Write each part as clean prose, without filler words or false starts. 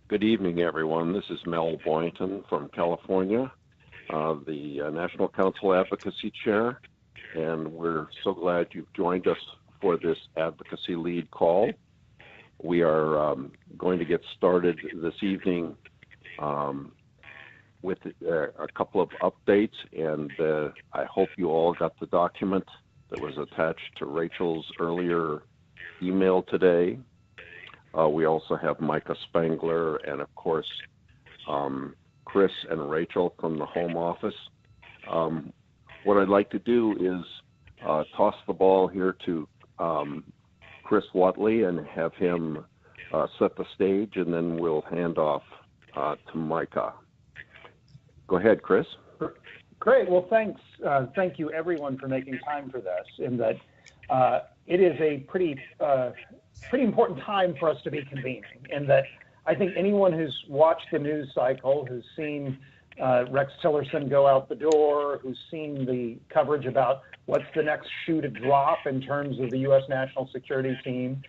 Good evening, everyone. This is Mel Boynton from California, the National Council Advocacy Chair, and we're so glad you've joined us for this Advocacy Lead call. We are going to get started this evening with a couple of updates, and I hope you all got the document that was attached to Rachel's earlier email today. We also have Micah Spangler and, of course, Chris and Rachel from the home office. What I'd like to do is toss the ball here to Chris Watley and have him set the stage, and then we'll hand off to Micah. Go ahead, Chris. Great. Well, thanks. Thank you, everyone, for making time for this. In that it is a pretty important time for us to be convening. In that I think anyone who's watched the news cycle, who's seen Rex Tillerson go out the door, who's seen the coverage about what's the next shoe to drop in terms of the U.S. national security team,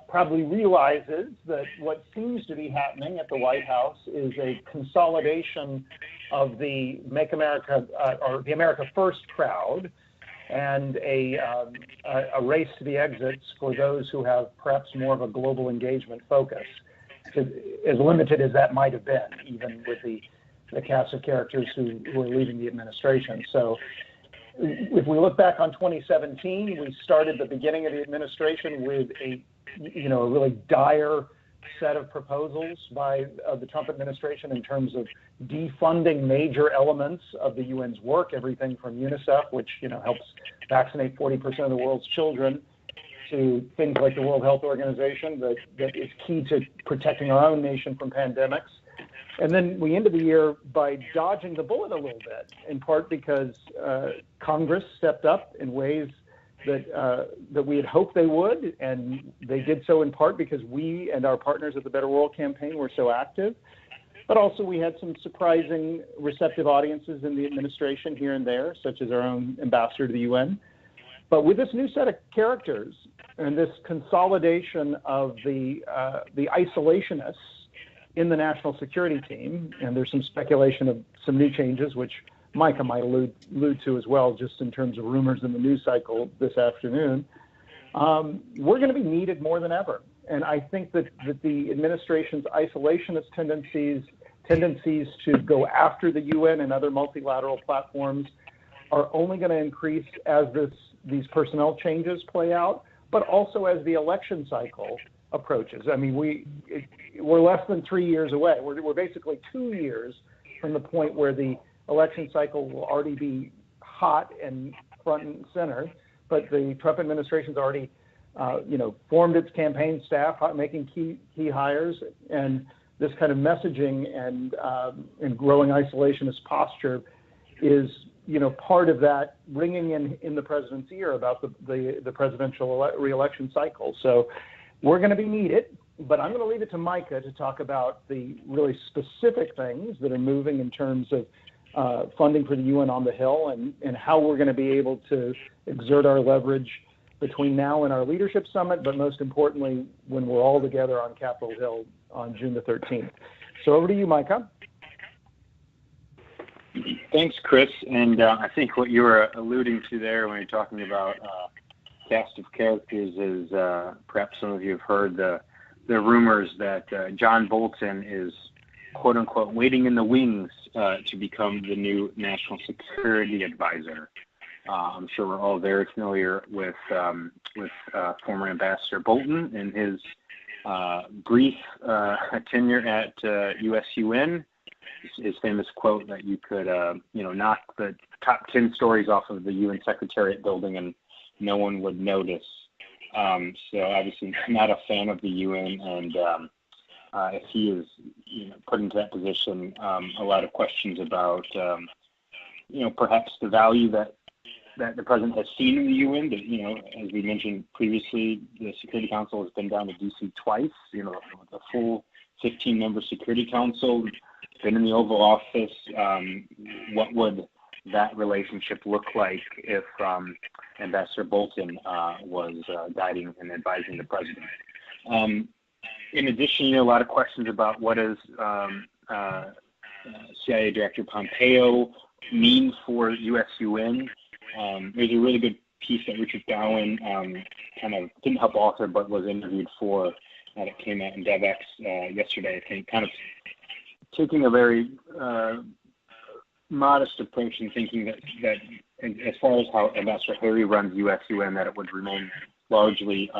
probably realizes that what seems to be happening at the White House is a consolidation of the Make America or the America First crowd, and a race to the exits for those who have perhaps more of a global engagement focus, as limited as that might have been, even with the cast of characters who are leaving the administration. So if we look back on 2017, we started the beginning of the administration with a really dire set of proposals by the Trump administration in terms of defunding major elements of the UN's work, everything from UNICEF, which helps vaccinate 40% of the world's children, to things like the World Health Organization that is key to protecting our own nation from pandemics. And then we ended the year by dodging the bullet a little bit, in part because Congress stepped up in ways that we had hoped they would, and they did so in part because we and our partners at the Better World campaign were so active. But also we had some surprising receptive audiences in the administration here and there, such as our own ambassador to the UN. But with this new set of characters and this consolidation of the isolationists in the national security team, and there's some speculation of some new changes, which Micah might allude to as well, just in terms of rumors in the news cycle this afternoon, we're going to be needed more than ever. And I think that the administration's isolationist tendencies to go after the UN and other multilateral platforms are only going to increase as these personnel changes play out, but also as the election cycle approaches. I mean, we're less than 3 years away. We're basically 2 years from the point where the election cycle will already be hot and front and center, but the Trump administration's already, formed its campaign staff, making key hires, and this kind of messaging and growing isolationist posture is, part of that ringing in the president's ear about the presidential re-election cycle. So we're going to be needed, but I'm going to leave it to Micah to talk about the really specific things that are moving in terms of funding for the UN on the Hill and how we're going to be able to exert our leverage between now and our leadership summit, but most importantly, when we're all together on Capitol Hill on June the 13th. So over to you, Micah. Thanks, Chris. And I think what you were alluding to there when you're talking about cast of characters is perhaps some of you have heard the rumors that John Bolton is, quote unquote, waiting in the wings to become the new national security advisor. I'm sure we're all very familiar with former Ambassador Bolton and his brief tenure at USUN. His famous quote that you could, knock the top 10 stories off of the UN Secretariat building and no one would notice. So obviously not a fan of the UN, and if he is put into that position, a lot of questions about, perhaps the value that the president has seen in the UN. That, as we mentioned previously, the Security Council has been down to D.C. twice, the full 15-member Security Council, been in the Oval Office. What would that relationship look like if Ambassador Bolton was guiding and advising the president? in addition, a lot of questions about what does CIA Director Pompeo mean for US-UN. There's a really good piece that Richard Gowan kind of didn't help author, but was interviewed for that came out in DevX yesterday. I think kind of taking a very modest approach and thinking that as far as how Ambassador Harry runs US-UN, that it would remain largely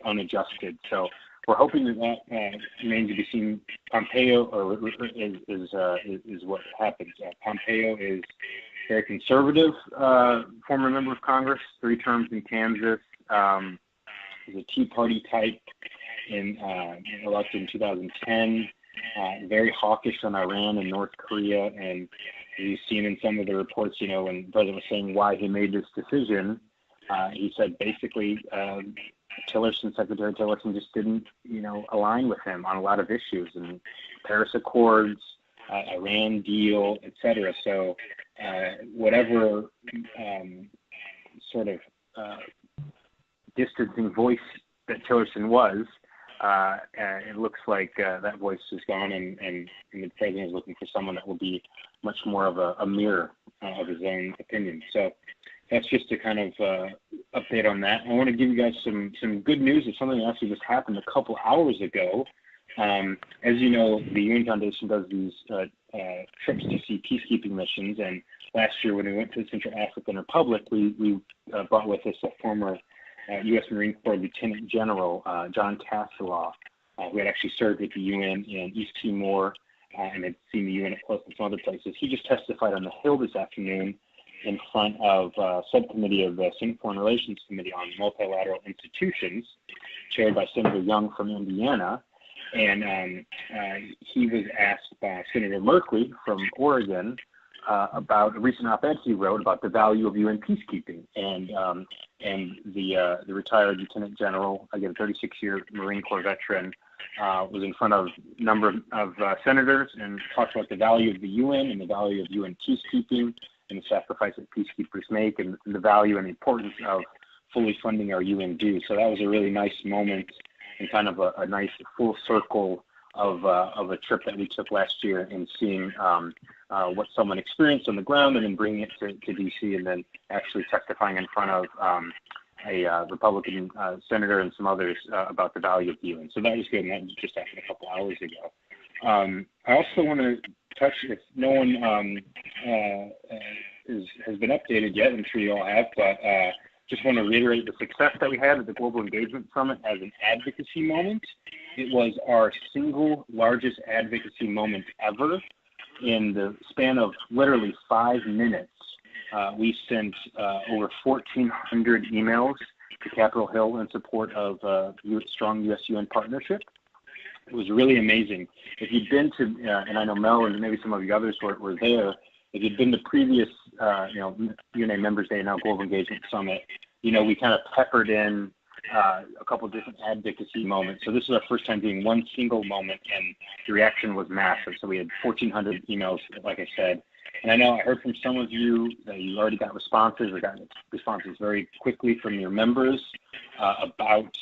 unadjusted. So we're hoping that remains to be seen. Pompeo is what happens. Pompeo is very conservative, former member of Congress, 3 terms in Kansas. He's a Tea Party type, elected in 2010. Very hawkish on Iran and North Korea, and you've seen in some of the reports, when the president was saying why he made this decision, he said basically Secretary Tillerson just didn't, align with him on a lot of issues, and Paris Accords, Iran deal, etc. So whatever sort of distancing voice that Tillerson was, it looks like that voice is gone, and the president is looking for someone that will be much more of a mirror of his own opinion. So that's just a kind of update on that. I want to give you guys some good news of something that actually just happened a couple hours ago. As you know, the UN Foundation does these trips to see peacekeeping missions, and last year when we went to the Central African Republic, we brought with us a former U.S. Marine Corps Lieutenant General, John Casselaw, who had actually served with the UN in East Timor and had seen the UN at close in some other places. He just testified on the Hill this afternoon in front of a subcommittee of the Senate Foreign Relations Committee on Multilateral Institutions, chaired by Senator Young from Indiana. And he was asked by Senator Merkley from Oregon about a recent op-ed he wrote about the value of UN peacekeeping. And the retired Lieutenant General, again, 36-year Marine Corps veteran, was in front of a number of senators and talked about the value of the UN and the value of UN peacekeeping and the sacrifice that peacekeepers make, and the value and the importance of fully funding our UN dues. So that was a really nice moment and kind of a nice full circle of a trip that we took last year in seeing what someone experienced on the ground and then bringing it to D.C. and then actually testifying in front of a Republican senator and some others about the value of the UN. So that was good, and that just happened a couple hours ago. I also want to touch, if no one has been updated yet, I'm sure you all have, but just want to reiterate the success that we had at the Global Engagement Summit as an advocacy moment. It was our single largest advocacy moment ever. In the span of literally 5 minutes, we sent over 1,400 emails to Capitol Hill in support of strong U.S.-UN partnership. It was really amazing. If you'd been to, and I know Mel and maybe some of the others were there, if you'd been to previous, UNA Members Day, now Global Engagement Summit, we kind of peppered in a couple of different advocacy moments. So this is our first time doing one single moment, and the reaction was massive. So we had 1,400 emails, like I said. And I know I heard from some of you that you already got responses or got responses very quickly from your members about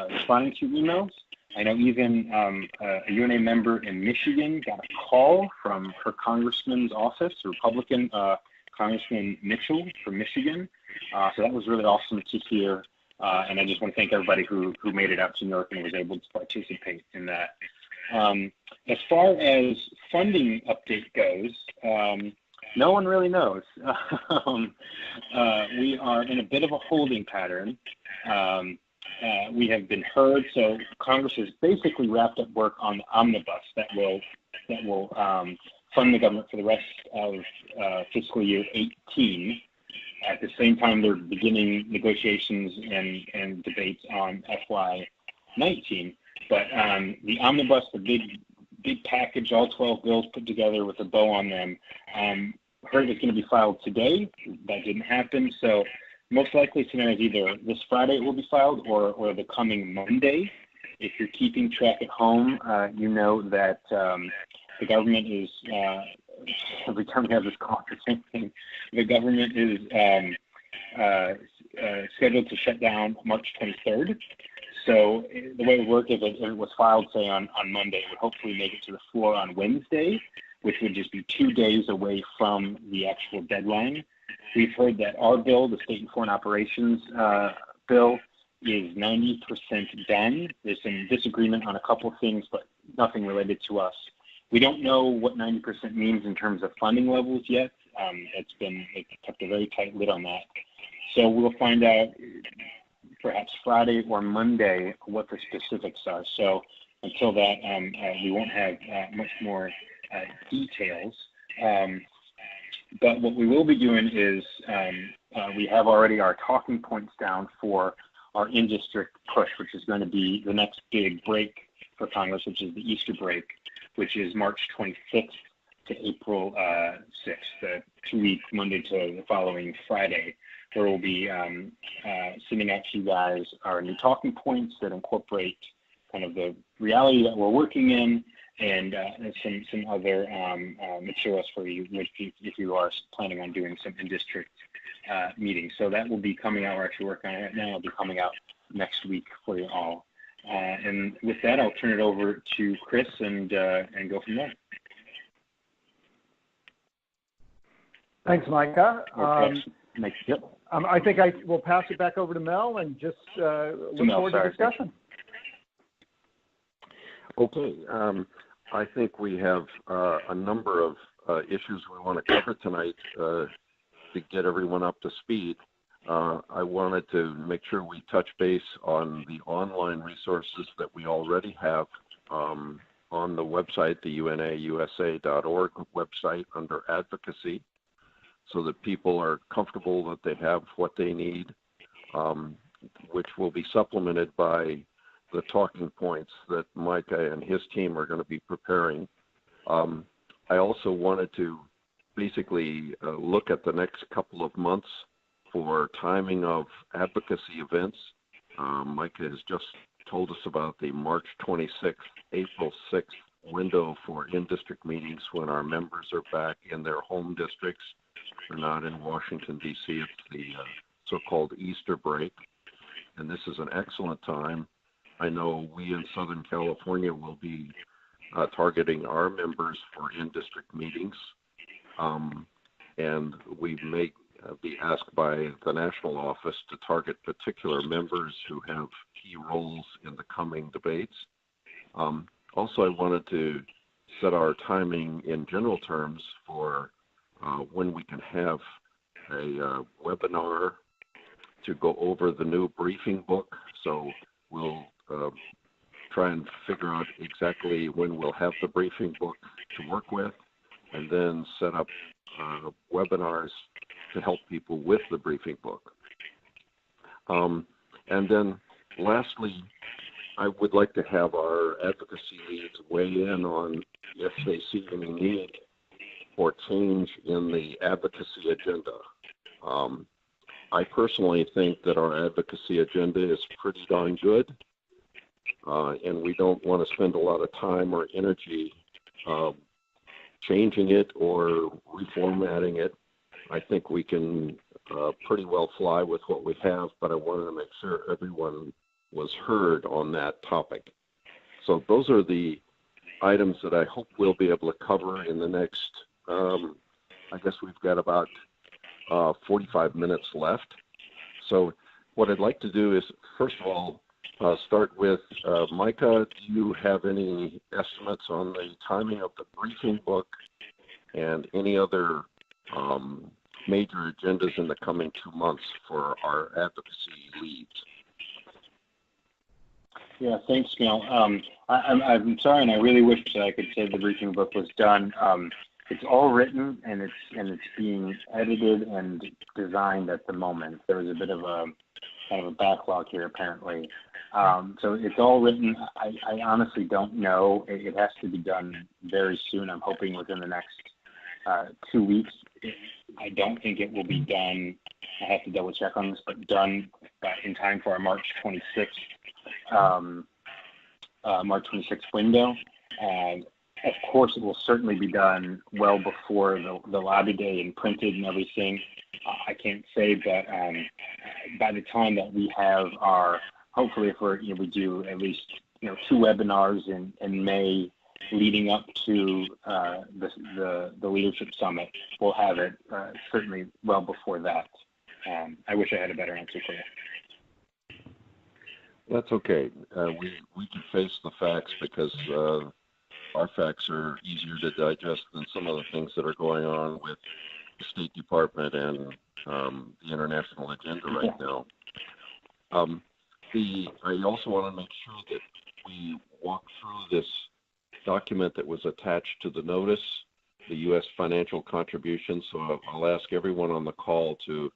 responding to emails. I know even a UNA member in Michigan got a call from her congressman's office, Republican Congressman Mitchell from Michigan. So that was really awesome to hear. And I just want to thank everybody who made it out to New York and was able to participate in that. As far as funding update goes, no one really knows. We are in a bit of a holding pattern. We have been heard, so Congress has basically wrapped up work on the omnibus that will fund the government for the rest of fiscal year 18. At the same time, they're beginning negotiations and debates on FY19. But the omnibus, the big package, all 12 bills put together with a bow on them, heard it's going to be filed today. That didn't happen. So most likely scenario is either this Friday it will be filed or the coming Monday. If you're keeping track at home, you know that the government is, every time we have this call, the same thing. The government is scheduled to shut down March 23rd. So the way it would work, if it was filed, say, on Monday, it would hopefully make it to the floor on Wednesday, which would just be 2 days away from the actual deadline. We've heard that our bill, the State and Foreign Operations bill, is 90% done. There's some disagreement on a couple of things, but nothing related to us. We don't know what 90% means in terms of funding levels yet. It's kept a very tight lid on that. So we'll find out perhaps Friday or Monday what the specifics are. So until that, we won't have much more details. But what we will be doing is we have already our talking points down for our in-district push, which is going to be the next big break for Congress, which is the Easter break, which is March 26th to April 6th, the 2-week Monday to the following Friday, where we'll be sending out to you guys our new talking points that incorporate kind of the reality that we're working in, and some other materials for you if you are planning on doing some in-district meetings. So that will be coming out. We're actually working on it right now. It'll be coming out next week for you all. And with that, I'll turn it over to Chris and go from there. Thanks, Micah. Yep. I think I will pass it back over to Mel and just look forward to discussion. Okay. I think we have a number of issues we want to cover tonight to get everyone up to speed. I wanted to make sure we touch base on the online resources that we already have on the website, the unausa.org website under Advocacy, so that people are comfortable that they have what they need, which will be supplemented by the talking points that Micah and his team are going to be preparing. I also wanted to basically look at the next couple of months for timing of advocacy events. Micah has just told us about the March 26th, April 6th window for in-district meetings when our members are back in their home districts. They're not in Washington, D.C. It's the so-called Easter break. And this is an excellent time. I know we in Southern California will be targeting our members for in-district meetings. And we may be asked by the national office to target particular members who have key roles in the coming debates. Also, I wanted to set our timing in general terms for when we can have a webinar to go over the new briefing book. So we'll try and figure out exactly when we'll have the briefing book to work with, and then set up webinars to help people with the briefing book. And then lastly, I would like to have our advocacy leads weigh in on if they see any need for change in the advocacy agenda. I personally think that our advocacy agenda is pretty darn good, and we don't want to spend a lot of time or energy changing it or reformatting it. I think we can pretty well fly with what we have, but I wanted to make sure everyone was heard on that topic. So those are the items that I hope we'll be able to cover in the next, I guess we've got about 45 minutes left. So what I'd like to do is, first of all, start with Micah. Do you have any estimates on the timing of the briefing book and any other major agendas in the coming 2 months for our advocacy leads? Yeah, thanks, Mel. I'm sorry, and I really wish that I could say the briefing book was done. It's all written, and it's being edited and designed at the moment. There was a bit of a kind of a backlog here, apparently. So it's all written. I honestly don't know. It has to be done very soon. I'm hoping within the next 2 weeks. I don't think it will be done. I have to double check on this, but done in time for our March 26th window. Of course, it will certainly be done well before the lobby day and printed and everything. I can't say, but by the time that we have our hopefully if we do at least 2 webinars in May leading up to the leadership summit, we'll have it certainly well before that. I wish I had a better answer for you. That's okay. We can face the facts because our facts are easier to digest than some of the things that are going on with the State Department and the international agenda right now. I also want to make sure that we walk through this document that was attached to the notice, the U.S. financial contribution. So I'll ask everyone on the call to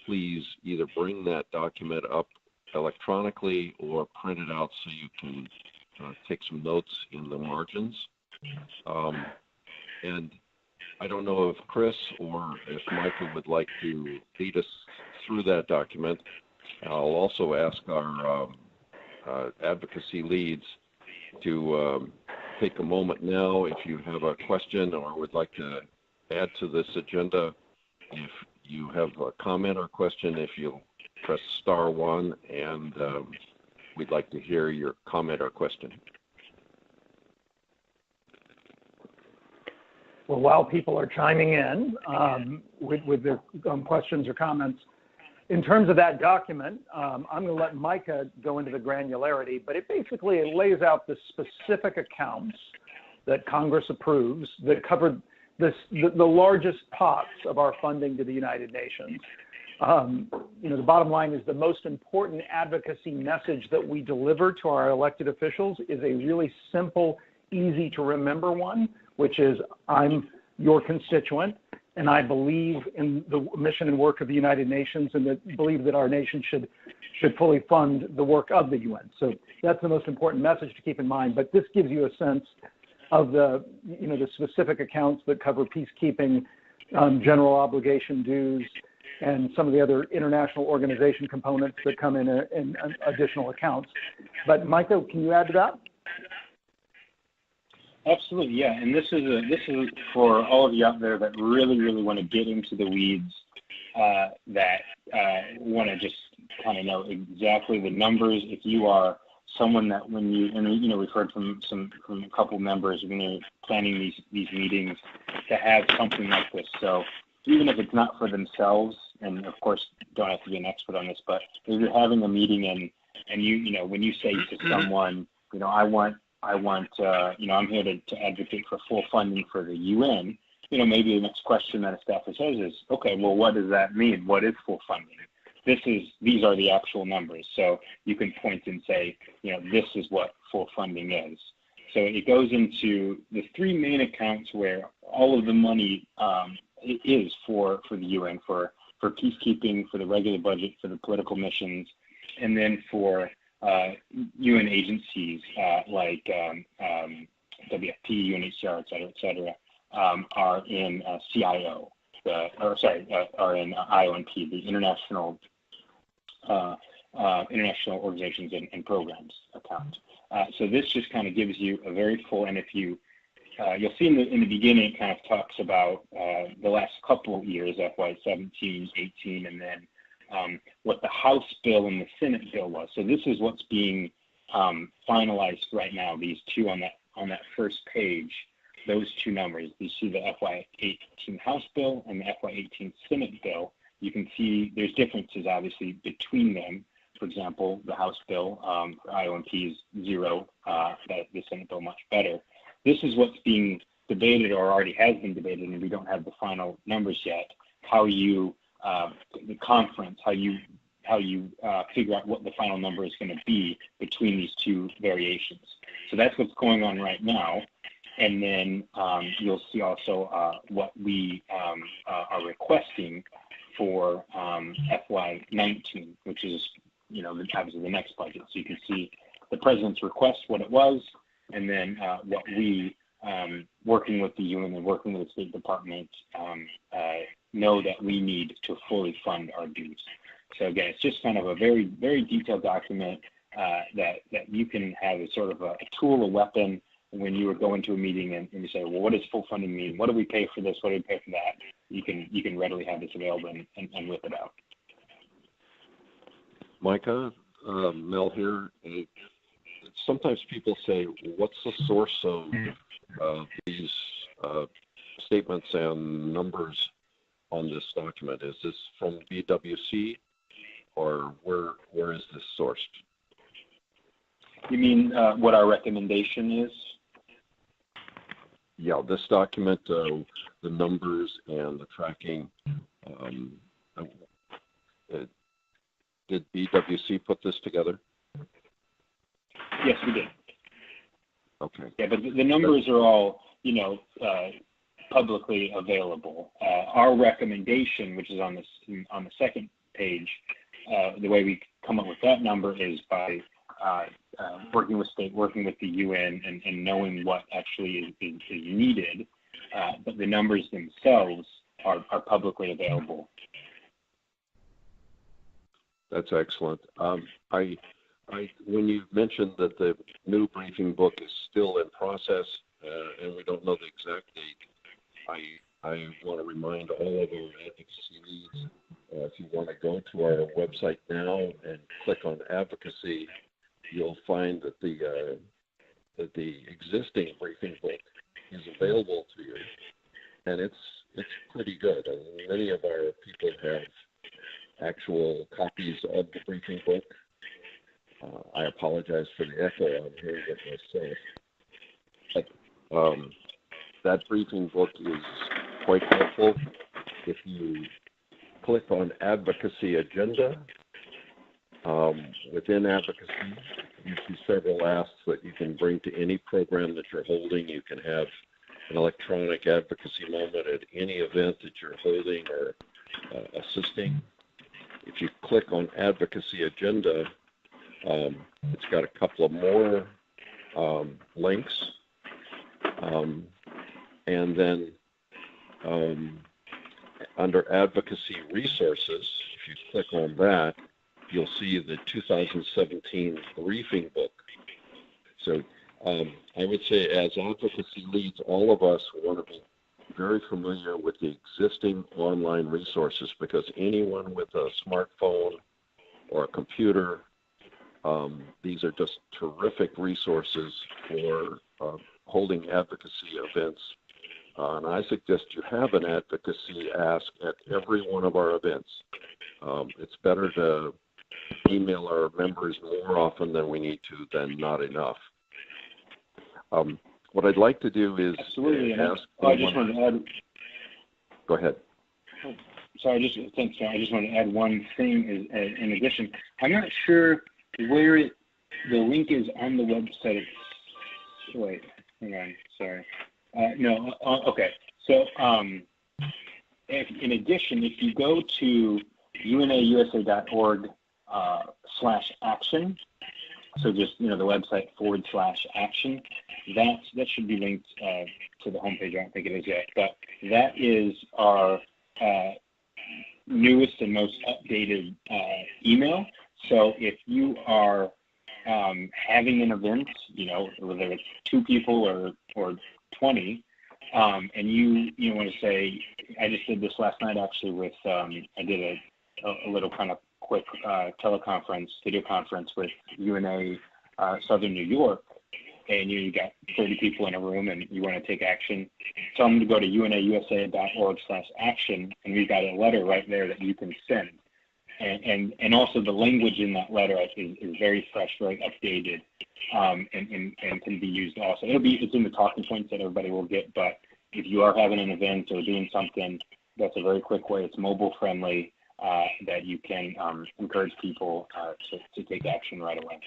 please either bring that document up electronically or print it out so you can take some notes in the margins. And I don't know if Chris or if Michael would like to lead us through that document. I'll also ask our advocacy leads to take a moment now if you have a question or would like to add to this agenda. If you have a comment or question, if you'll press *1, and we'd like to hear your comment or question. Well, while people are chiming in with their questions or comments, in terms of that document, I'm going to let Micah go into the granularity, but it basically lays out the specific accounts that Congress approves that cover the largest pots of our funding to the United Nations. The bottom line is the most important advocacy message that we deliver to our elected officials is a really simple, easy to remember one, which is I'm your constituent, and I believe in the mission and work of the United Nations, and believe that our nation should fully fund the work of the UN. So that's the most important message to keep in mind. But this gives you a sense of the specific accounts that cover peacekeeping, general obligation dues, and some of the other international organization components that come in additional accounts. But Michael, can you add to that? Absolutely, yeah. And this is for all of you out there that really want to get into the weeds, that want to just kind of know exactly the numbers. If you are someone that we've heard from a couple members when they're planning these meetings to have something like this. So even if it's not for themselves, and of course don't have to be an expert on this, but if you're having a meeting and when you say to someone, I'm here to advocate for full funding for the UN, maybe the next question that a staffer says is, okay, well, what does that mean? What is full funding? These are the actual numbers. So you can point and say, this is what full funding is. So it goes into the 3 main accounts where all of the money is for the UN, for peacekeeping, for the regular budget, for the political missions, and then for UN agencies like WFP, UNHCR, et cetera, are in CIO, are in IONP, the International Organizations and Programs account. So this just kind of gives you a very full, and if you'll see in the beginning, it kind of talks about the last couple of years, FY 17, 18, and then what the House bill and the Senate bill was. So this is what's being finalized right now. These two on that first page, those 2 numbers. You see the FY 18 House bill and the FY 18 Senate bill. You can see there's differences obviously between them. For example, the House bill for IOMP is 0. The Senate bill much better. This is what's being debated or already has been debated, and we don't have the final numbers yet. How you the conference, how you figure out what the final number is going to be between these 2 variations. So that's what's going on right now. And then you'll see also what we are requesting for FY 19, which is obviously the next budget. So you can see the president's request, what it was, and then what we, working with the UN and working with the State Department, know that we need to fully fund our dues. So again, it's just kind of a very, very detailed document that you can have as sort of a tool, a weapon when you are going to a meeting and you say, well, what does full funding mean? What do we pay for this? What do we pay for that? You can readily have this available and whip it out. Micah, Mel here. Sometimes people say, what's the source of these statements and numbers on this document? Is this from BWC, or where is this sourced? You mean what our recommendation is? Yeah, this document, the numbers and the tracking. Did BWC put this together? Yes, we did. Okay. Yeah, but the numbers are all, publicly available. Our recommendation, which is on the second page, the way we come up with that number is by working with the UN, and knowing what actually is needed. But the numbers themselves are publicly available. That's excellent. When you mentioned that the new briefing book is still in process, and we don't know the exact date, I want to remind all of our advocacy leads, if you want to go to our website now and click on advocacy, you'll find that the existing briefing book is available to you, and it's pretty good. I mean, many of our people have actual copies of the briefing book. I apologize for the echo. I'm hearing it myself. But that briefing book is quite helpful. If you click on Advocacy Agenda, within Advocacy, you see several asks that you can bring to any program that you're holding. You can have an electronic advocacy moment at any event that you're holding or assisting. If you click on Advocacy Agenda, it's got a couple of more links. And then under Advocacy Resources, if you click on that, you'll see the 2017 briefing book. So I would say as advocacy leads, all of us want to be very familiar with the existing online resources, because anyone with a smartphone or a computer, these are just terrific resources for holding advocacy events. And I suggest you have an advocacy ask at every one of our events. It's better to email our members more often than we need to than not enough. What I'd like to do is absolutely ask. I just want to add. Go ahead. Sorry, thanks. I just want to add one thing in addition. I'm not sure where the link is on the website. Wait, hang on. Sorry. No. Okay. So, in addition, if you go to unausa.org/action, so just the website /action, that should be linked to the homepage. I don't think it is yet, but that is our newest and most updated email. So if you are having an event, whether it's 2 people or 20, and you want to say, I just did this last night actually with I did a little kind of quick video conference with UNA Southern New York, and you got 30 people in a room and you want to take action. Tell them to go to unausa.org/action, and we've got a letter right there that you can send. And also the language in that letter is very fresh, very updated, and can be used also. It's in the talking points that everybody will get, but if you are having an event or doing something, that's a very quick way. It's mobile friendly, that you can encourage people to take action right away.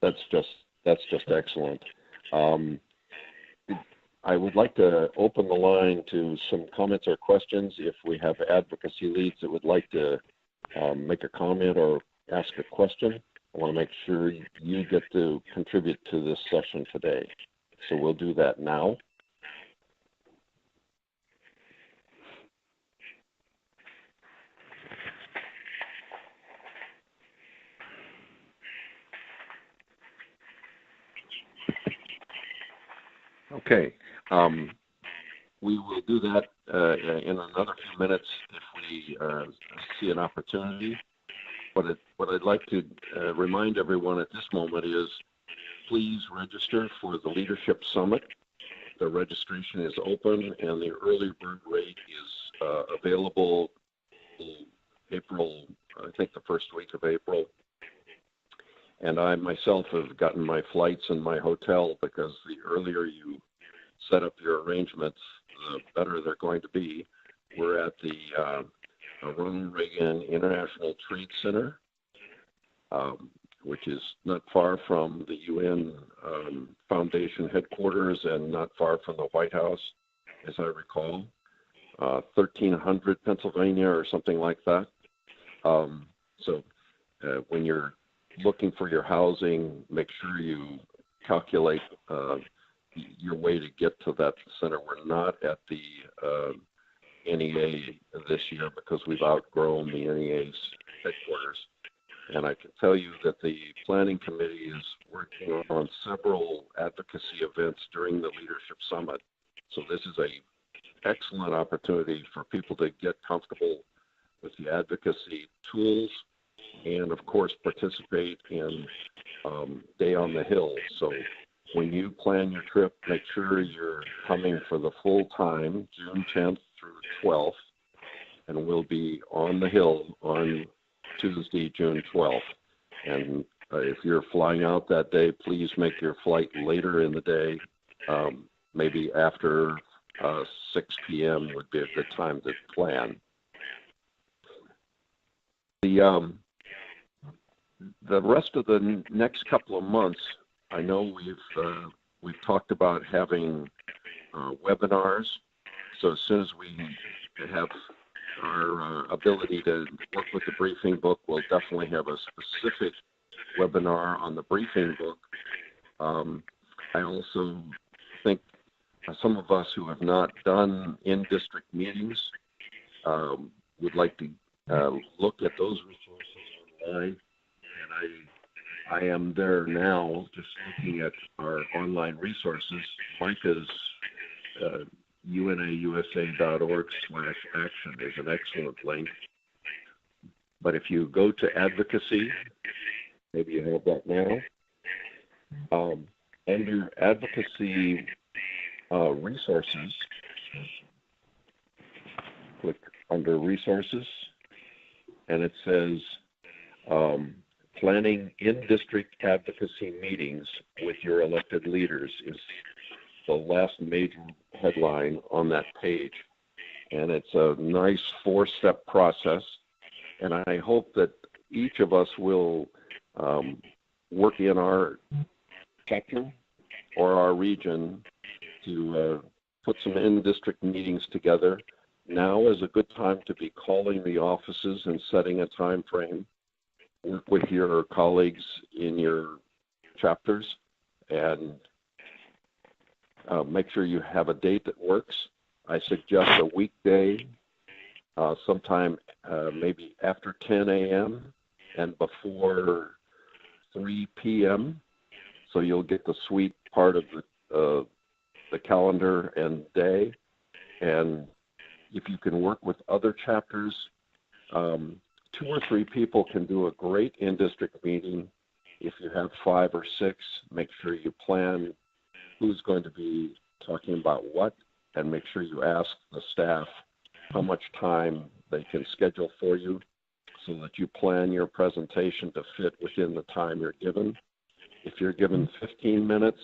That's just excellent. I would like to open the line to some comments or questions. If we have advocacy leads that would like to make a comment or ask a question, I want to make sure you get to contribute to this session today. So we'll do that now. Okay. We will do that in another few minutes if we see an opportunity. what I'd like to remind everyone at this moment is please register for the Leadership Summit. The registration is open and the early bird rate is available in April, I think the first week of April. And I myself have gotten my flights and my hotel because the earlier you set up your arrangements, the better they're going to be. We're at the Ronald Reagan International Trade Center, which is not far from the UN Foundation headquarters and not far from the White House, as I recall, 1300 Pennsylvania or something like that. So when you're looking for your housing, make sure you calculate your way to get to that center. We're not at the NEA this year because we've outgrown the NEA's headquarters. And I can tell you that the planning committee is working on several advocacy events during the Leadership Summit. So this is an excellent opportunity for people to get comfortable with the advocacy tools and, of course, participate in Day on the Hill. So when you plan your trip, make sure you're coming for the full time, June 10th through 12th, and we'll be on the Hill on Tuesday, June 12th. And if you're flying out that day, please make your flight later in the day. Maybe after 6 p.m. would be a good time to plan. The rest of the next couple of months, I know we've talked about having webinars. So as soon as we have our ability to work with the briefing book, we'll definitely have a specific webinar on the briefing book. I also think some of us who have not done in-district meetings would like to look at those resources online. And I am there now just looking at our online resources. Micah's unausa.org/action is an excellent link. But if you go to Advocacy, maybe you have that now, under Advocacy Resources, click under Resources, and it says Planning in-District Advocacy Meetings with Your Elected Leaders is the last major headline on that page. And it's a nice 4-step process. And I hope that each of us will work in our chapter or our region to put some in-district meetings together. Now is a good time to be calling the offices and setting a time frame. Work with your colleagues in your chapters and make sure you have a date that works. I suggest a weekday, sometime maybe after 10 a.m. and before 3 p.m. So you'll get the sweet part of the calendar and day. And if you can work with other chapters, 2 or 3 people can do a great in-district meeting. If you have 5 or 6, make sure you plan who's going to be talking about what, and make sure you ask the staff how much time they can schedule for you so that you plan your presentation to fit within the time you're given. If you're given 15 minutes,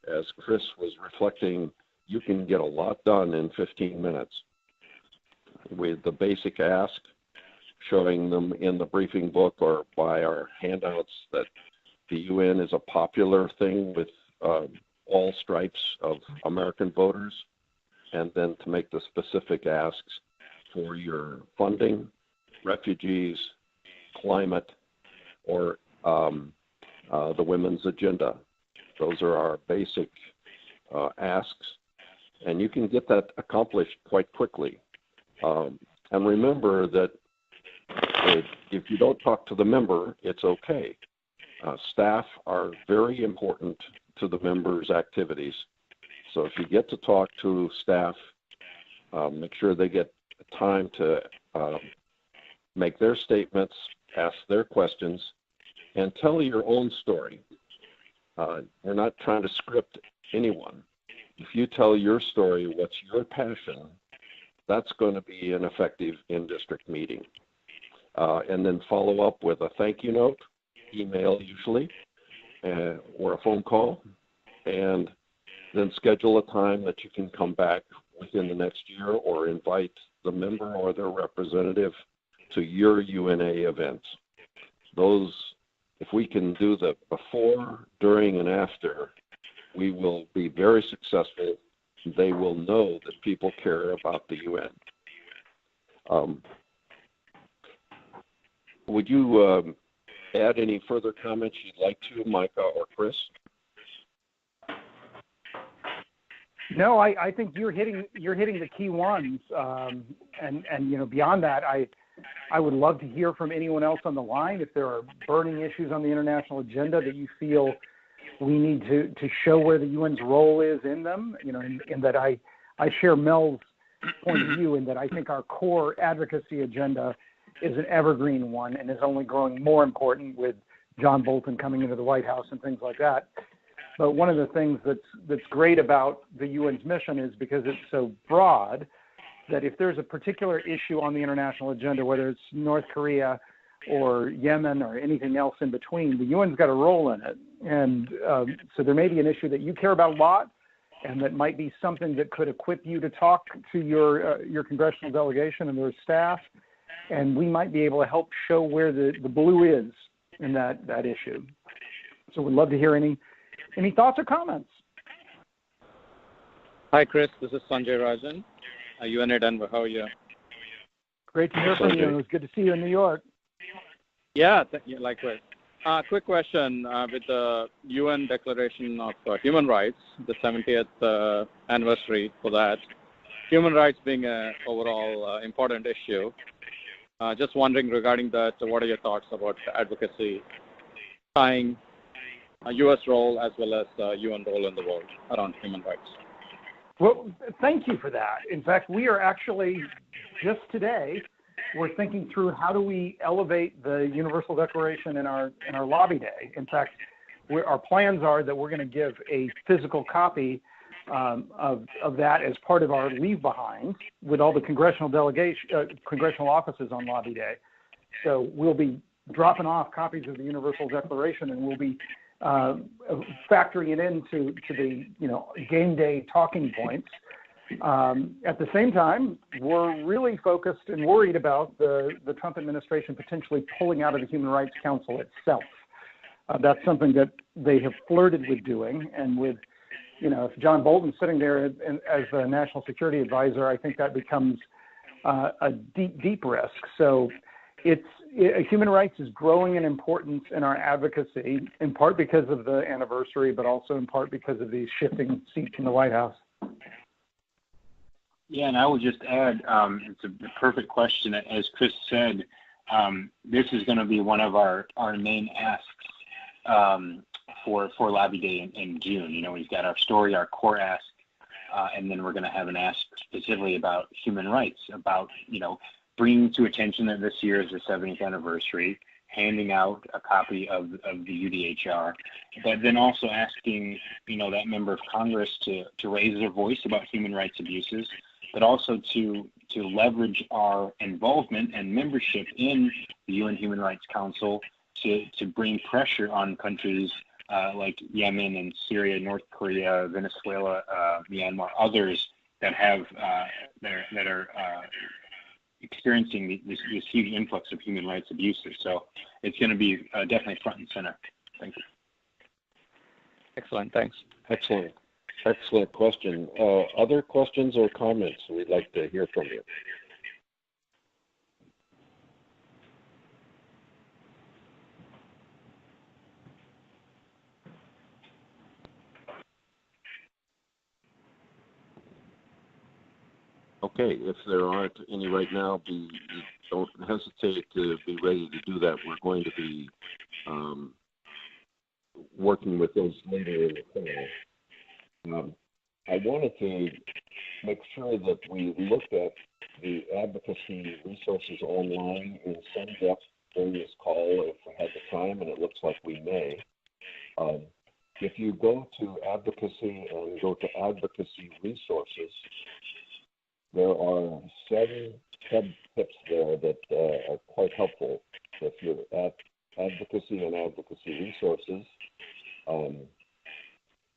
as Chris was reflecting, you can get a lot done in 15 minutes with the basic ask, showing them in the briefing book or by our handouts that the UN is a popular thing with all stripes of American voters, and then to make the specific asks for your funding, refugees, climate, or the women's agenda. Those are our basic asks, and you can get that accomplished quite quickly. And remember that if you don't talk to the member, it's okay. Staff are very important to the members' activities. So if you get to talk to staff, make sure they get time to make their statements, ask their questions, and tell your own story. We're not trying to script anyone. If you tell your story, what's your passion, that's going to be an effective in-district meeting. And then follow up with a thank you note, email usually, or a phone call, and then schedule a time that you can come back within the next year or invite the member or their representative to your UNA event. Those, if we can do the before, during, and after, we will be very successful. They will know that people care about the UN. Would you add any further comments you'd like to, Micah or Chris? No, I think you're hitting the key ones, and beyond that, I would love to hear from anyone else on the line if there are burning issues on the international agenda that you feel we need to show where the UN's role is in them. In that I share Mel's point of view in that I think our core advocacy agenda is an evergreen one and is only growing more important with John Bolton coming into the White House and things like that. But one of the things that's great about the UN's mission is because it's so broad that if there's a particular issue on the international agenda, whether it's North Korea or Yemen or anything else in between, the UN's got a role in it. And so there may be an issue that you care about a lot and that might be something that could equip you to talk to your congressional delegation and their staff, and we might be able to help show where the blue is in that issue. So we'd love to hear any thoughts or comments. Hi, Chris. This is Sanjay Rajan, UNA Denver. How are you? Great to hear from you. It was good to see you in New York. Yeah, likewise. Quick question. With the UN Declaration of Human Rights, the 70th anniversary for that, human rights being an overall important issue, just wondering regarding that, what are your thoughts about advocacy, tying a U.S. role as well as UN role in the world around human rights? Well, thank you for that. In fact, we are actually, just today, we're thinking through how do we elevate the Universal Declaration in our lobby day. In fact, our plans are that we're going to give a physical copy of that as part of our leave behind with all the congressional offices on lobby day. So we'll be dropping off copies of the Universal Declaration, and we'll be factoring it into the game day talking points. At the same time, we're really focused and worried about the Trump administration potentially pulling out of the Human Rights Council itself. That's something that they have flirted with doing, and with if John Bolton's sitting there as the national security advisor, I think that becomes a deep risk. So human rights is growing in importance in our advocacy, in part because of the anniversary, but also in part because of these shifting seats in the White House. Yeah, and I would just add, it's a perfect question. As Chris said, this is going to be one of our main asks for Lobby Day in June. We've got our story, our core ask, and then we're going to have an ask specifically about human rights, about, bringing to attention that this year is the 70th anniversary, handing out a copy of the UDHR, but then also asking, that member of Congress to raise their voice about human rights abuses, but also to leverage our involvement and membership in the UN Human Rights Council to bring pressure on countries like Yemen and Syria, North Korea, Venezuela, Myanmar, others that have that are experiencing this huge influx of human rights abuses. So it's going to be definitely front and center. Thank you. Excellent. Thanks. Excellent question. Other questions or comments? We'd like to hear from you. Okay, if there aren't any right now, don't hesitate to be ready to do that. We're going to be working with those later in the call. I wanted to make sure that we looked at the advocacy resources online in some depth during this call if we had the time, and it looks like we may. If you go to Advocacy and go to Advocacy Resources, there are 7 tips there that are quite helpful. If you're at Advocacy and Advocacy Resources,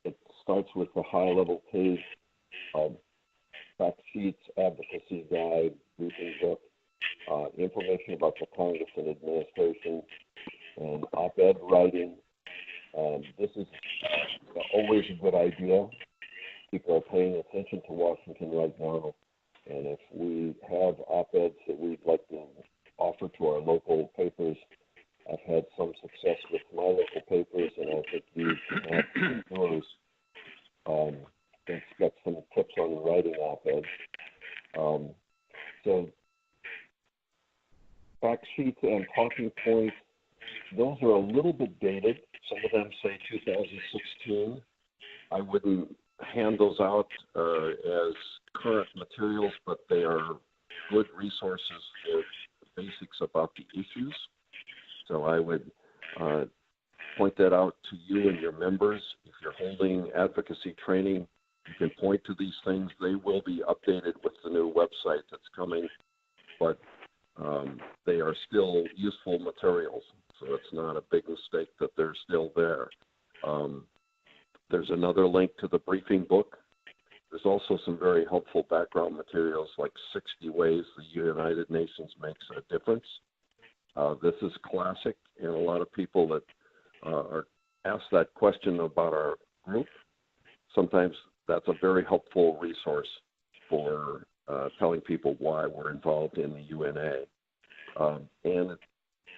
it starts with the high-level page of fact sheets, advocacy guide, briefing book, information about the Congress and administration, and op-ed writing. This is always a good idea. People are paying attention to Washington right now, and if we have op-eds that we'd like to offer to our local papers, I've had some success with my local papers, and I think you can have yours. It's got some tips on writing op-eds. So fact sheets and talking points, those are a little bit dated. Some of them say 2016. I wouldn't hand those out as current materials, but they are good resources for the basics about the issues. So I would point that out to you and your members. If you're holding advocacy training, you can point to these things. They will be updated with the new website that's coming, but they are still useful materials. So it's not a big mistake that they're still there. There's another link to the briefing book. There's also some very helpful background materials like 60 Ways the United Nations Makes a Difference. This is classic, and a lot of people that are asked that question about our group, sometimes that's a very helpful resource for telling people why we're involved in the UNA. And it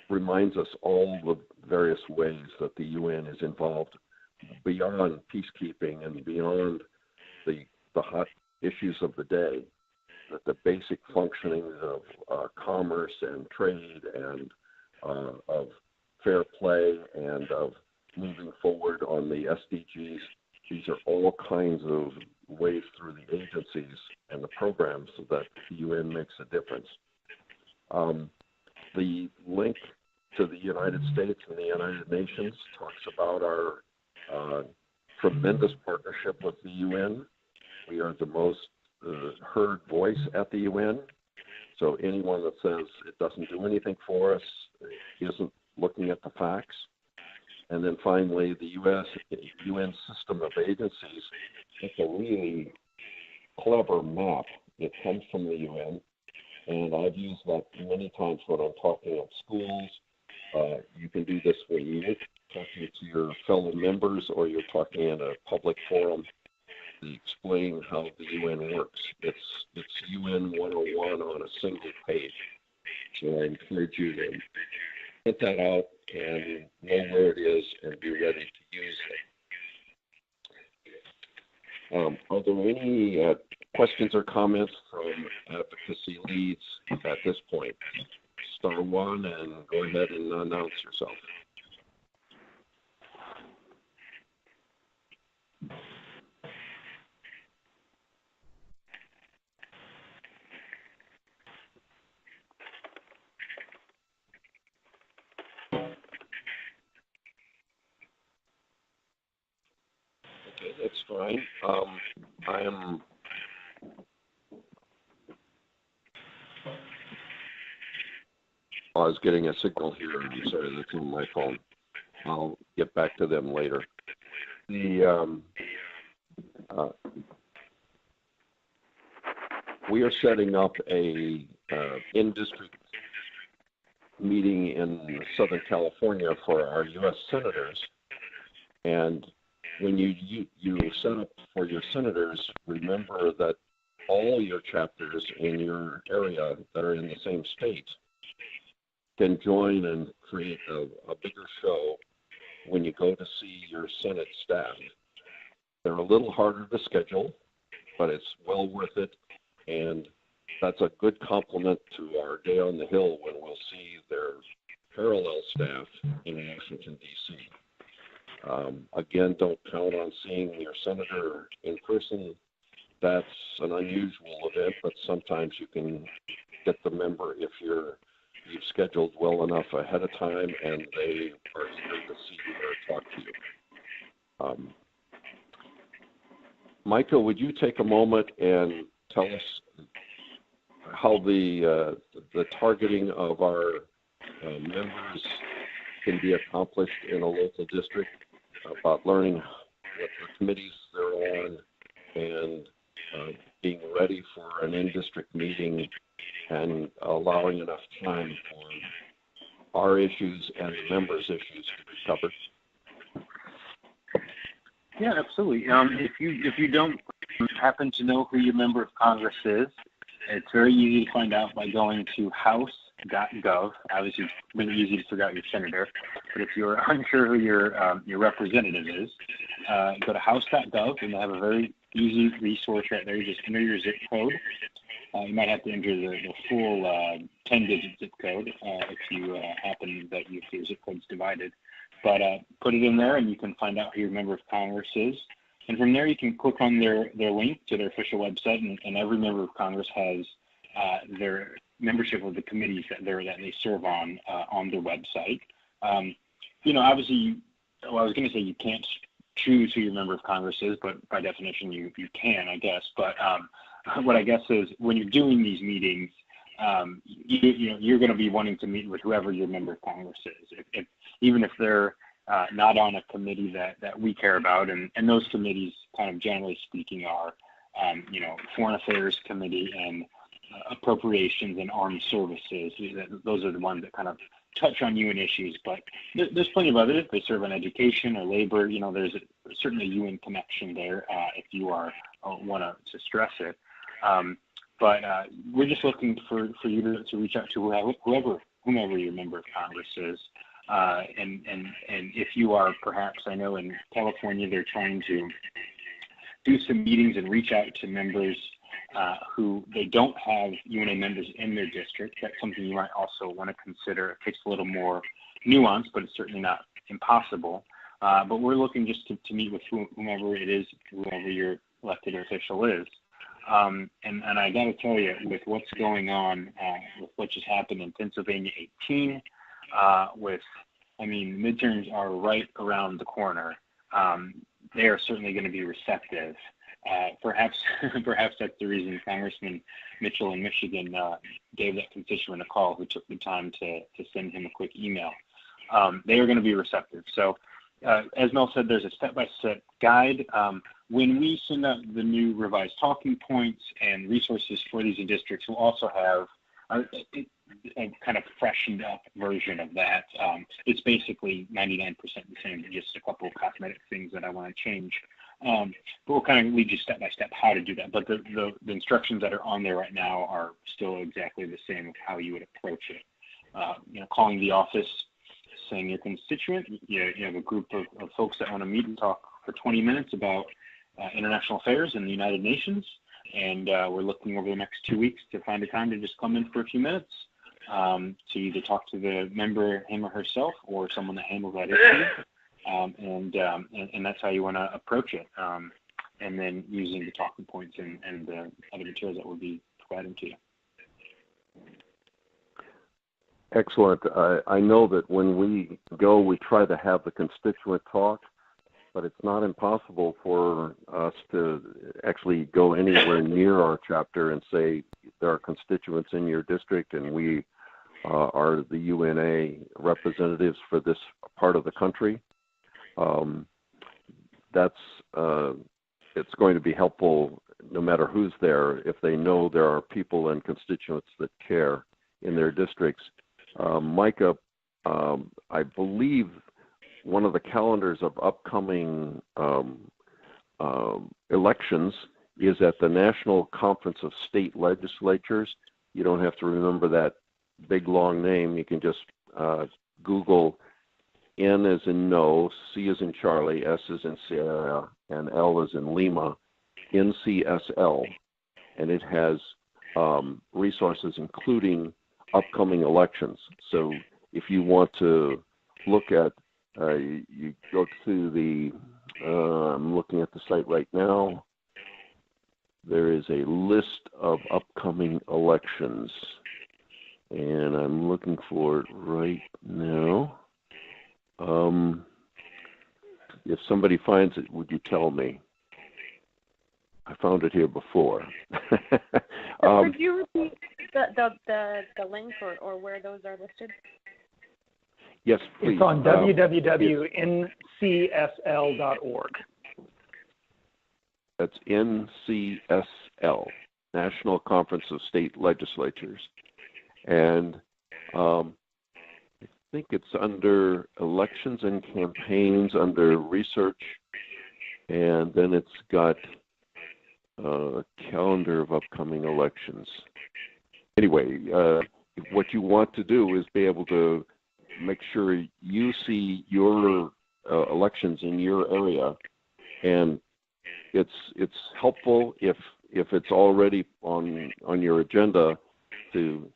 reminds us all the various ways that the UN is involved beyond peacekeeping and beyond the hot issues of the day, that the basic functioning of commerce and trade and of fair play and of moving forward on the SDGs, these are all kinds of ways through the agencies and the programs that the UN makes a difference. The link to the United States and the United Nations talks about our tremendous partnership with the UN. We are the most heard voice at the UN. So anyone that says it doesn't do anything for us isn't looking at the facts. And then finally, the UN system of agencies, it's a really clever map. It comes from the UN, and I've used that many times when I'm talking at schools. You can do this when you're talking to your fellow members or you're talking in a public forum to explain how the UN works. It's UN 101 on a single page. So I encourage you to print that out and know where it is and be ready to use it. Are there any questions or comments from advocacy leads at this point? Star 1 and go ahead and announce yourself. Okay, that's fine. I was getting a signal here. I'm sorry, that's on my phone. I'll get back to them later. We are setting up a in-district meeting in Southern California for our U.S. senators. And when you set up for your senators, remember that all your chapters in your area that are in the same state can join and create a bigger show when you go to see your Senate staff. They're a little harder to schedule, but it's well worth it, and that's a good complement to our day on the Hill when we'll see their parallel staff in Washington, D.C. Again, don't count on seeing your senator in person. That's an unusual event, but sometimes you can get the member if you're you've scheduled well enough ahead of time and they are eager to see you or talk to you. Micah, would you take a moment and tell us how the targeting of our members can be accomplished in a local district, about learning what the committees they're on and being ready for an in-district meeting and allowing enough time for our issues and the members' issues to be covered? Yeah, absolutely. If you don't happen to know who your member of Congress is, it's very easy to find out by going to house.gov. Obviously, it's really easy to figure out your senator, but if you're unsure who your representative is, go to house.gov, and they have a very easy resource right there. You just enter your zip code. You might have to enter the full 10-digit zip code if you happen that your zip code's divided. But put it in there, and you can find out who your member of Congress is. And from there, you can click on their link to their official website, and every member of Congress has their membership of the committees that they serve on their website. Obviously, I was going to say you can't choose who your member of Congress is, but by definition, you can, I guess. But what I guess is when you're doing these meetings, you're going to be wanting to meet with whoever your member of Congress is, even if they're not on a committee that we care about, and those committees, kind of generally speaking, are Foreign Affairs Committee and Appropriations and Armed Services. Those are the ones that kind of touch on UN issues, but there's plenty of others. They serve on education or labor. There's certainly a UN connection there if you want to stress it. But we're just looking for you to reach out to whomever your member of Congress is. And if you are, perhaps, I know in California they're trying to do some meetings and reach out to members who they don't have UNA members in their district. That's something you might also want to consider. It takes a little more nuance, but it's certainly not impossible. But we're looking just to meet with whomever it is, whoever your elected official is. And I got to tell you, with what's going on, with what just happened in Pennsylvania 18, midterms are right around the corner. They are certainly going to be receptive. Perhaps that's the reason Congressman Mitchell in Michigan gave that constituent a call, who took the time to send him a quick email. They are going to be receptive. So, as Mel said, there's a step-by-step guide. When we send out the new revised talking points and resources for these districts, we'll also have a kind of freshened up version of that. It's basically 99% the same, just a couple of cosmetic things that I want to change. But we'll kind of lead you step by step how to do that. But the instructions that are on there right now are still exactly the same of how you would approach it. Calling the office, saying your constituent, you have a group of folks that want to meet and talk for 20 minutes about international affairs and the United Nations. And we're looking over the next 2 weeks to find a time to just come in for a few minutes to either talk to the member, him or herself, or someone that handles that issue. And that's how you want to approach it. And then using the talking points and the other materials that we'll be providing to you. Excellent. I know that when we go, we try to have the constituent talk, but it's not impossible for us to actually go anywhere near our chapter and say there are constituents in your district and we are the UNA representatives for this part of the country. It's going to be helpful no matter who's there if they know there are people and constituents that care in their districts. Micah, I believe one of the calendars of upcoming elections is at the National Conference of State Legislatures. You don't have to remember that big long name. You can just Google N as in no, C as in Charlie, S as in Sierra, and L as in Lima, NCSL. And it has resources including upcoming elections. So if you want to look at, you go to the, I'm looking at the site right now, there is a list of upcoming elections. and I'm looking for it right now. If somebody finds it, would you tell me? I found it here before. Would you repeat the link or where those are listed? Yes, please. It's on www.ncsl.org. That's NCSL, National Conference of State Legislatures. And I think it's under elections and campaigns, under research, and then it's got a calendar of upcoming elections. Anyway, what you want to do is be able to make sure you see your elections in your area, and it's helpful if it's already on your agenda to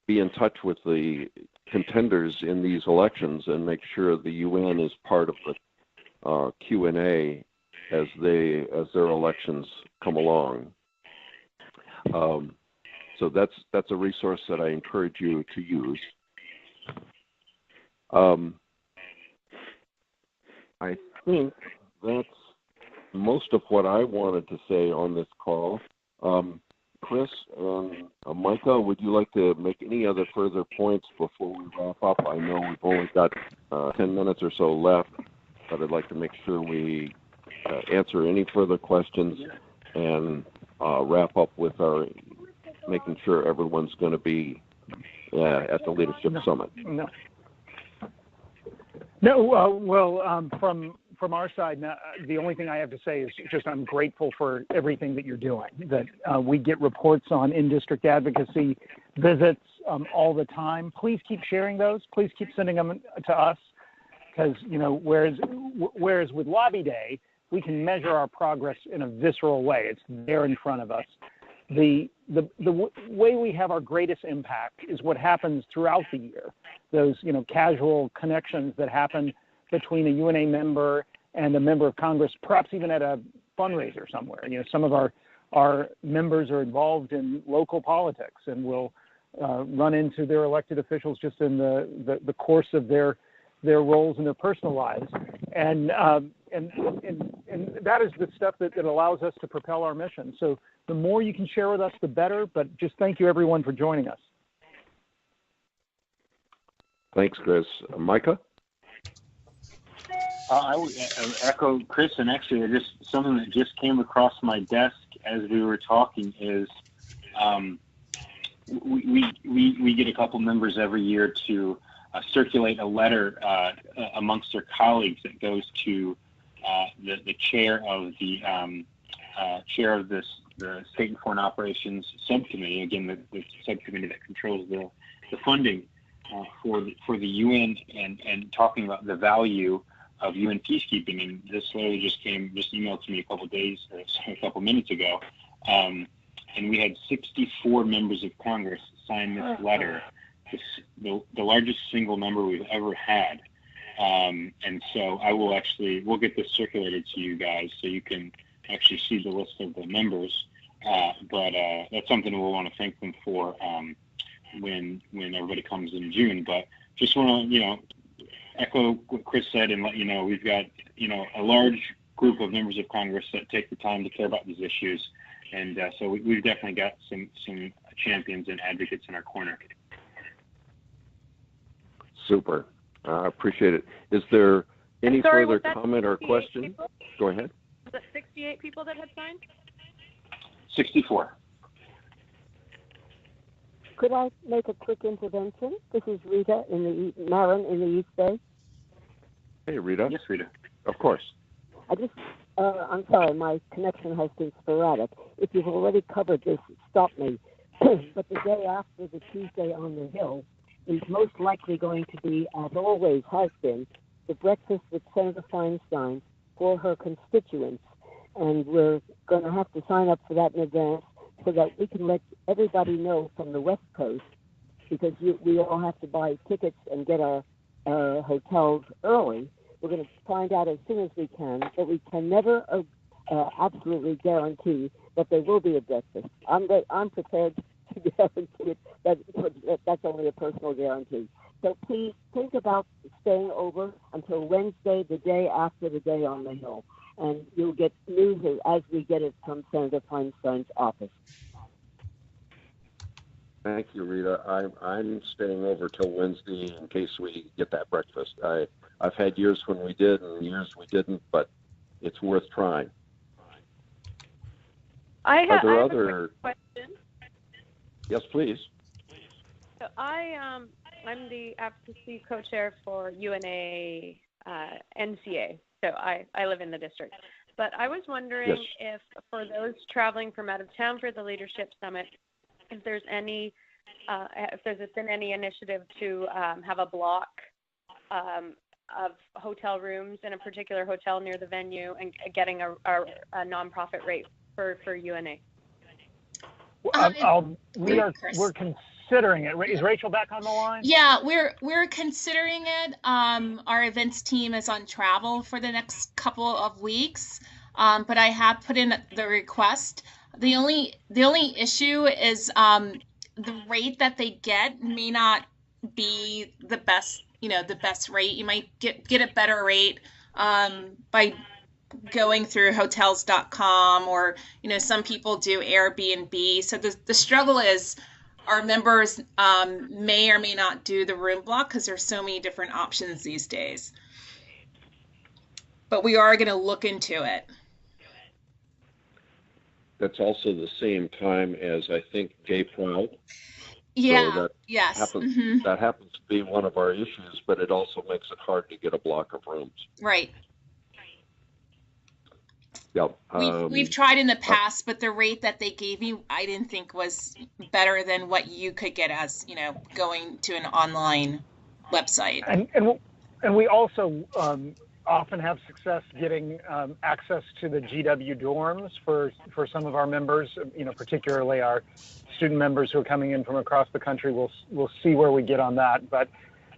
be in touch with the contenders in these elections and make sure the UN is part of the Q&A as their elections come along. So that's a resource that I encourage you to use. I think that's most of what I wanted to say on this call. Chris and Micah, would you like to make any other further points before we wrap up? I know we've only got 10 minutes or so left, but I'd like to make sure we answer any further questions and wrap up with our making sure everyone's going to be at the Leadership Summit. From our side, the only thing I have to say is just I'm grateful for everything that you're doing, that we get reports on in-district advocacy visits all the time. Please keep sharing those. Please keep sending them to us because, whereas with Lobby Day, we can measure our progress in a visceral way. It's there in front of us. The way we have our greatest impact is what happens throughout the year. Those, casual connections that happen between a UNA member and a member of Congress, perhaps even at a fundraiser somewhere. Some of our members are involved in local politics and will run into their elected officials just in the course of their roles in their personal lives. And that is the stuff that allows us to propel our mission. So the more you can share with us, the better. But just thank you, everyone, for joining us. Thanks, Chris. Micah? I would echo Chris, and actually, just something that just came across my desk as we were talking is we get a couple members every year to circulate a letter amongst their colleagues that goes to the chair of the State and Foreign Operations Subcommittee. Again, the subcommittee that controls the funding for the UN, and talking about the value of UN peacekeeping. And this letter just emailed to me a couple minutes ago. And we had 64 members of Congress sign this letter, the largest single number we've ever had. And so we'll get this circulated to you guys so you can actually see the list of the members. But that's something we'll want to thank them for when everybody comes in June. But just want to, echo what Chris said and let you know we've got, a large group of members of Congress that take the time to care about these issues. And so we've definitely got some champions and advocates in our corner. Super. I appreciate it. Is there any further comment or question? People? Go ahead. Was it 68 people that had signed? 64. Could I make a quick intervention? This is Rita Marin in the East Bay. Hey, Rita. Yes, Rita. Of course. I'm sorry, my connection has been sporadic. If you've already covered this, stop me. But the day after the Tuesday on the Hill is most likely going to be, as always has been, the breakfast with Senator Feinstein for her constituents. And we're going to have to sign up for that in advance so that we can let everybody know from the West Coast, because we all have to buy tickets and get our hotels early. We're going to find out as soon as we can, but we can never absolutely guarantee that there will be a breakfast. I'm prepared to guarantee it. That's only a personal guarantee. So please think about staying over until Wednesday, the day after the day on the Hill. And you'll get news as we get it from Senator Feinstein's office. Thank you, Rita. I'm staying over till Wednesday in case we get that breakfast. I've had years when we did and years we didn't, but it's worth trying. I have a question. Yes, please. So I'm the advocacy co-chair for UNA NCA. So I live in the district. But I was wondering if for those traveling from out of town for the Leadership Summit, if there's been any initiative to have a block of hotel rooms in a particular hotel near the venue and getting a nonprofit rate for UNA. We're considering it. Is Rachel back on the line? Yeah, we're considering it. Our events team is on travel for the next couple of weeks, but I have put in the request. The only issue is the rate that they get may not be the best, the best rate. You might get a better rate by going through hotels.com, or some people do Airbnb. So the struggle is our members may or may not do the room block because there's so many different options these days. But we are going to look into it. That's also the same time as I think Gay Pride. Yeah. So that happens to be one of our issues, but it also makes it hard to get a block of rooms. Right. Yep. We've tried in the past, but the rate that they gave me, I didn't think was better than what you could get as, going to an online website. And we also often have success getting access to the GW dorms for some of our members, particularly our student members who are coming in from across the country. We'll see where we get on that. But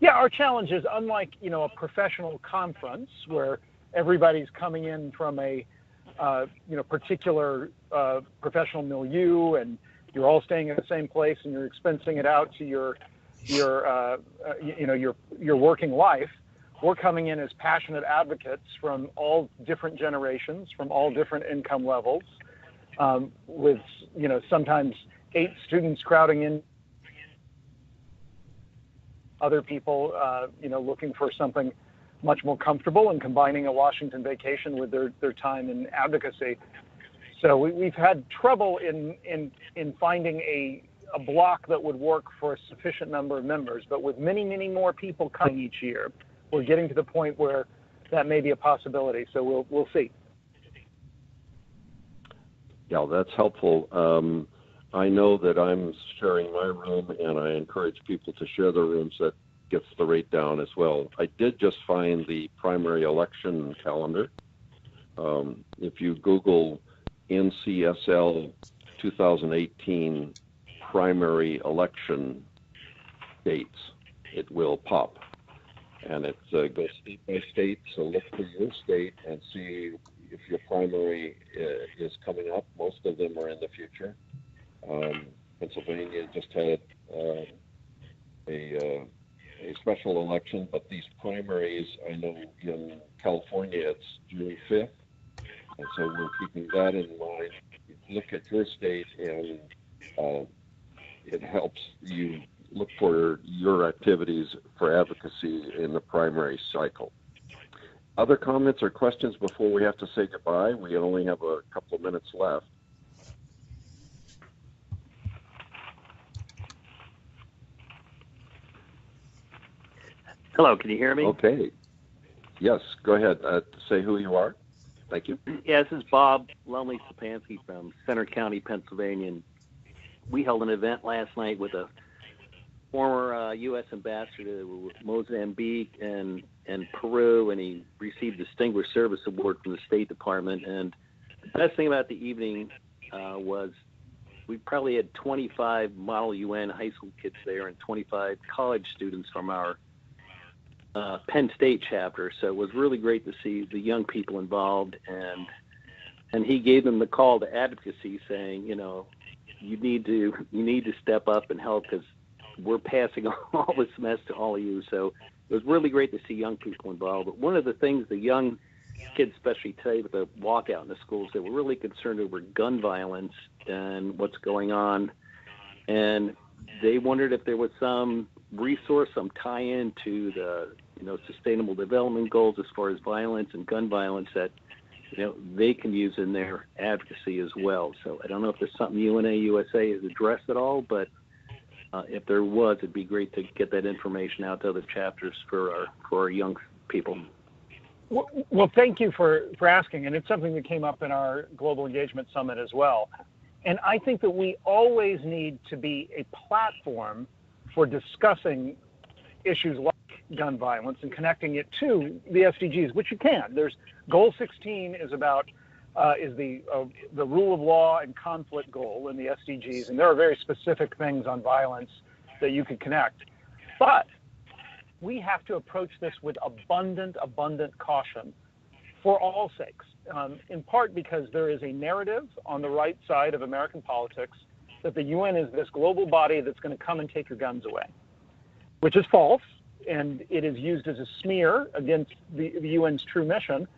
yeah, our challenge is unlike, a professional conference where everybody's coming in from a particular professional milieu, and you're all staying in the same place, and you're expensing it out to your working life. We're coming in as passionate advocates from all different generations, from all different income levels, with sometimes 8 students crowding in, other people looking for something much more comfortable and combining a Washington vacation with their time in advocacy. So we've had trouble in finding a block that would work for a sufficient number of members, but with many, many more people coming each year, we're getting to the point where that may be a possibility. So we'll see. Yeah, that's helpful. I know that I'm sharing my room, and I encourage people to share their rooms. That gets the rate down as well. I did just find the primary election calendar. If you Google NCSL 2018 primary election dates, it will pop. And it goes state by state, so look for your state and see if your primary is coming up. Most of them are in the future. Pennsylvania just had a special election, but these primaries, I know in California it's June 5th, and so we're keeping that in mind. Look at your state, and it helps you look for your activities for advocacy in the primary cycle. Other comments or questions before we have to say goodbye? We only have a couple of minutes left. Hello, can you hear me? Okay. Yes, go ahead. Say who you are. Thank you. Yeah, this is Bob Lumley-Sapansky from Center County, Pennsylvania. And we held an event last night with a former U.S. ambassador to Mozambique and Peru, and he received Distinguished Service Award from the State Department. And the best thing about the evening was we probably had 25 Model UN high school kids there and 25 college students from our Penn State chapter. So it was really great to see the young people involved, and he gave them the call to advocacy, saying, you need to step up and help, because we're passing all this mess to all of you. So it was really great to see young people involved. But one of the things the young kids, especially today with the walkout in the schools, they were really concerned over gun violence and what's going on. And they wondered if there was some resource, some tie-in to the Sustainable Development Goals as far as violence and gun violence that they can use in their advocacy as well. So I don't know if there's something UNA USA has addressed at all, but if there was, it'd be great to get that information out to other chapters for our young people. Well, thank you for asking, and it's something that came up in our Global Engagement Summit as well. And I think that we always need to be a platform for discussing issues like gun violence and connecting it to the SDGs, which you can. There's Goal 16 is about is the rule of law and conflict goal in the SDGs, and there are very specific things on violence that you can connect. But we have to approach this with abundant caution for all sakes, in part because there is a narrative on the right side of American politics that the UN is this global body that's going to come and take your guns away, which is false, and it is used as a smear against the UN's true mission.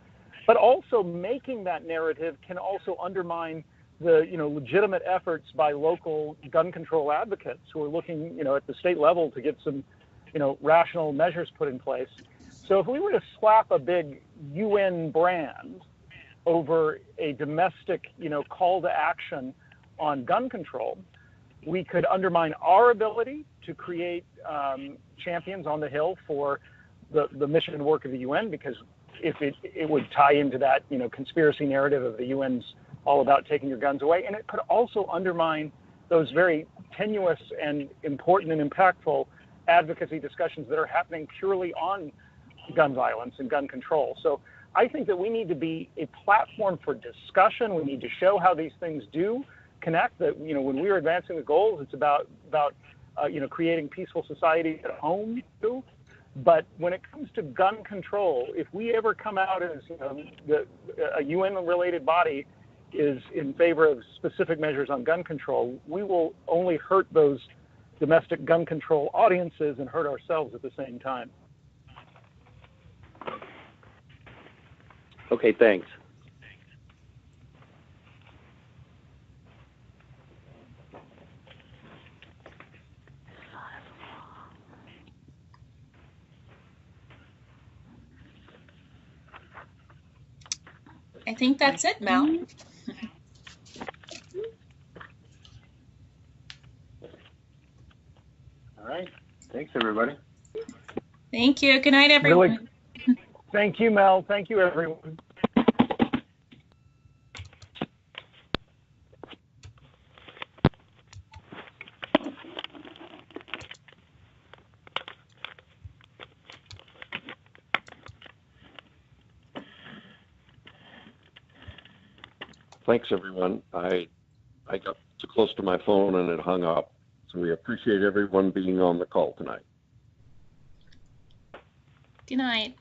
But also making that narrative can also undermine the legitimate efforts by local gun control advocates who are looking at the state level to get some rational measures put in place. So if we were to slap a big UN brand over a domestic call to action on gun control, we could undermine our ability to create champions on the Hill for the mission and work of the UN, because if it would tie into that conspiracy narrative of the UN's all about taking your guns away, and it could also undermine those very tenuous and important and impactful advocacy discussions that are happening purely on gun violence and gun control. So I think that we need to be a platform for discussion. We need to show how these things do connect. That when we are advancing the goals, it's about creating peaceful society at home too. But when it comes to gun control, if we ever come out as a UN-related body is in favor of specific measures on gun control, we will only hurt those domestic gun control audiences and hurt ourselves at the same time. Okay, thanks. I think that's it, Mel. All right. Thanks, everybody. Thank you. Good night, everyone. Really, thank you, Mel. Thank you, everyone. Thanks, everyone. I got too close to my phone and it hung up. So we appreciate everyone being on the call tonight. Good night.